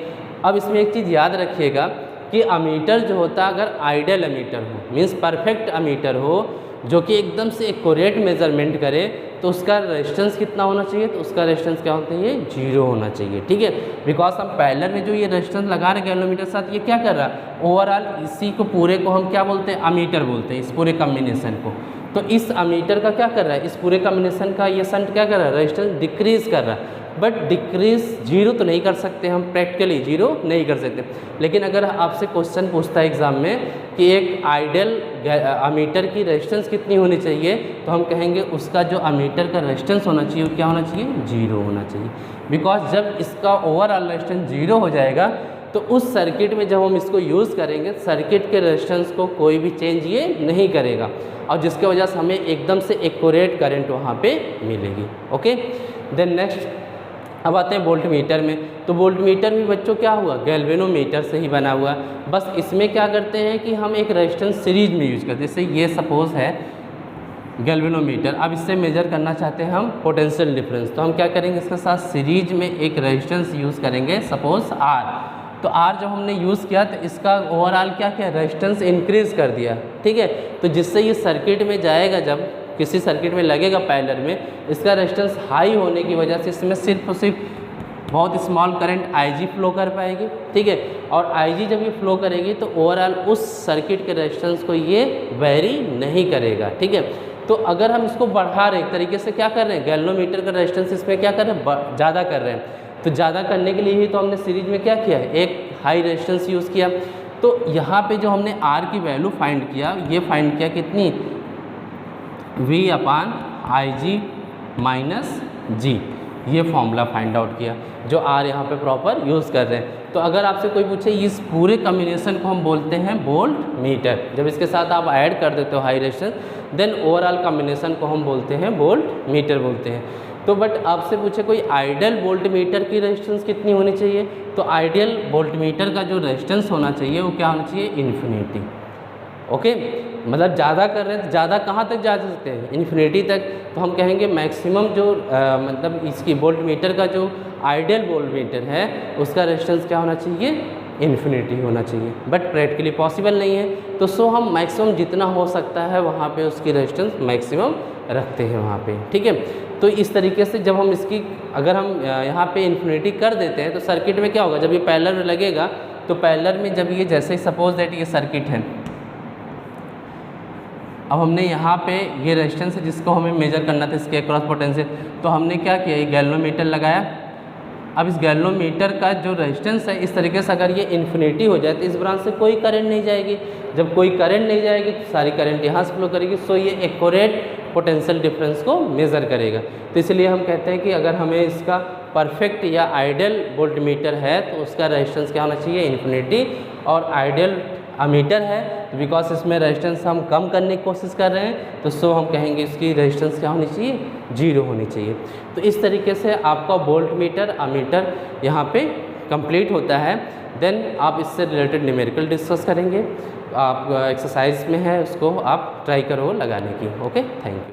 अब इसमें एक चीज़ याद रखिएगा कि अमीटर जो होता है, अगर आइडियल अमीटर हो, मीन्स परफेक्ट अमीटर हो, जो कि एकदम से एक्यूरेट मेजरमेंट करे, तो उसका रेजिस्टेंस कितना होना चाहिए, तो उसका रेजिस्टेंस क्या होता है, ये 0 होना चाहिए। ठीक है, बिकॉज हम पैरेलल में जो ये रेजिस्टेंस लगा रहे हैं गैल्वेनोमीटर के साथ, ये क्या कर रहा है, ओवरऑल इसी को पूरे को हम क्या बोलते हैं, अमीटर बोलते हैं, इस पूरे कम्बिनेशन को। तो इस अमीटर का क्या कर रहा है, इस पूरे कम्बिनेशन का ये शंट क्या कर रहा है, रेजिस्टेंस डिक्रीज़ कर रहा है। बट डिक्रीज़ 0 तो नहीं कर सकते हम, प्रैक्टिकली 0 नहीं कर सकते। लेकिन अगर आपसे क्वेश्चन पूछता है एग्ज़ाम में कि एक आइडियल अमीटर की रेजिस्टेंस कितनी होनी चाहिए, तो हम कहेंगे उसका जो अमीटर का रेजिस्टेंस होना चाहिए वो क्या होना चाहिए, 0 होना चाहिए। बिकॉज जब इसका ओवरऑल रेजिस्टेंस 0 हो जाएगा तो उस सर्किट में जब हम इसको यूज़ करेंगे, सर्किट के रेजिस्टेंस को कोई भी चेंज ये नहीं करेगा, और जिसके वजह से हमें एकदम से एक्यूरेट करंट वहाँ पे मिलेगी। ओके, देन नेक्स्ट अब आते हैं वोल्ट मीटर में। तो वोल्ट मीटर भी बच्चों क्या हुआ, गैल्वेनोमीटर से ही बना हुआ। बस इसमें क्या करते हैं कि हम एक रेजिस्टेंस सीरीज में यूज करते हैं। जैसे ये सपोज है गैल्वेनोमीटर, अब इससे मेजर करना चाहते हैं हम पोटेंशियल डिफरेंस, तो हम क्या करेंगे, इसके साथ सीरीज में एक रेजिस्टेंस यूज़ करेंगे, सपोज R। तो R जब हमने यूज़ किया तो इसका ओवरऑल क्या किया, रेजिस्टेंस इंक्रीज़ कर दिया। ठीक है, तो जिससे ये सर्किट में जाएगा, जब किसी सर्किट में लगेगा पैरेलल में, इसका रेजिस्टेंस हाई होने की वजह से इसमें सिर्फ और सिर्फ बहुत स्मॉल करंट IG फ्लो कर पाएगी। ठीक है, और IG जब ये फ्लो करेगी तो ओवरऑल उस सर्किट के रेजिस्टेंस को ये वेरी नहीं करेगा। ठीक है, तो अगर हम इसको बढ़ा रहे, एक तरीके से क्या कर रहे हैं, गैल्वेनोमीटर का रेजिस्टेंस इसमें क्या कर रहे हैं, ज़्यादा कर रहे हैं। तो ज़्यादा करने के लिए ही तो हमने सीरीज में क्या किया है, एक हाई रेजिस्टेंस यूज़ किया। तो यहाँ पे जो हमने R की वैल्यू फाइंड किया, ये फाइंड किया कितनी, V/Ig माइनस जी, ये फॉर्मूला फाइंड आउट किया जो R यहाँ पे प्रॉपर यूज़ कर रहे हैं। तो अगर आपसे कोई पूछे इस पूरे कॉम्बिनेशन को हम बोलते हैं वोल्ट मीटर, जब इसके साथ आप ऐड कर देते हो high resistance, then overall combination को हम बोलते हैं वोल्ट मीटर बोलते हैं। तो बट आपसे पूछे कोई आइडियल वोल्ट मीटर की रेजिस्टेंस कितनी होनी चाहिए, तो आइडियल वोल्ट मीटर का जो रेजिस्टेंस होना चाहिए वो क्या होना चाहिए, इन्फिनिटी। ओके, मतलब ज़्यादा कर रहे हैं तो ज़्यादा कहाँ तक जा सकते हैं, इन्फिनिटी तक। तो हम कहेंगे मैक्सिमम जो मतलब इसकी वोल्ट मीटर का जो आइडियल वोल्ट मीटर है उसका रेजिस्टेंस क्या होना चाहिए, इन्फिनिटी होना चाहिए। बट प्रैक्टिकली पॉसिबल नहीं है, तो सो हम मैक्सिमम जितना हो सकता है वहाँ पे उसकी रेजिस्टेंस मैक्सिमम रखते हैं वहाँ पे, ठीक है। तो इस तरीके से जब हम इसकी अगर हम यहाँ पे इन्फिनिटी कर देते हैं तो सर्किट में क्या होगा, जब ये पैरेलल में लगेगा तो पैरेलल में जब ये जैसे ही सपोज दैट ये सर्किट है, अब हमने यहाँ पे ये रेजिस्टेंस है जिसको हमें मेजर करना था इसके अक्रॉस पोटेंशियल, तो हमने क्या किया, ये गैल्वेनोमीटर लगाया। अब इस गैल्वेनोमीटर का जो रेजिस्टेंस है इस तरीके से अगर ये इन्फिनिटी हो जाए तो इस ब्रांच से कोई करंट नहीं जाएगी, जब कोई करंट नहीं जाएगी तो सारी करंट यहाँ से फ्लो करेगी, सो ये एक्यूरेट पोटेंशियल डिफरेंस को मेज़र करेगा। तो इसलिए हम कहते हैं कि अगर हमें इसका परफेक्ट या आइडियल वोल्ट मीटर है तो उसका रेजिस्टेंस क्या होना चाहिए, इन्फिनिटी। और आइडियल अमीटर है तो बिकॉज इसमें रेजिस्टेंस हम कम करने की कोशिश कर रहे हैं तो सो हम कहेंगे इसकी रेजिस्टेंस क्या होनी चाहिए, 0 होनी चाहिए। तो इस तरीके से आपका वोल्ट मीटर अमीटर यहाँ पे कंप्लीट होता है। देन आप इससे रिलेटेड न्यूमेरिकल डिस्कस करेंगे, आप एक्सरसाइज में है उसको आप ट्राई करो लगाने की। Okay, thank you.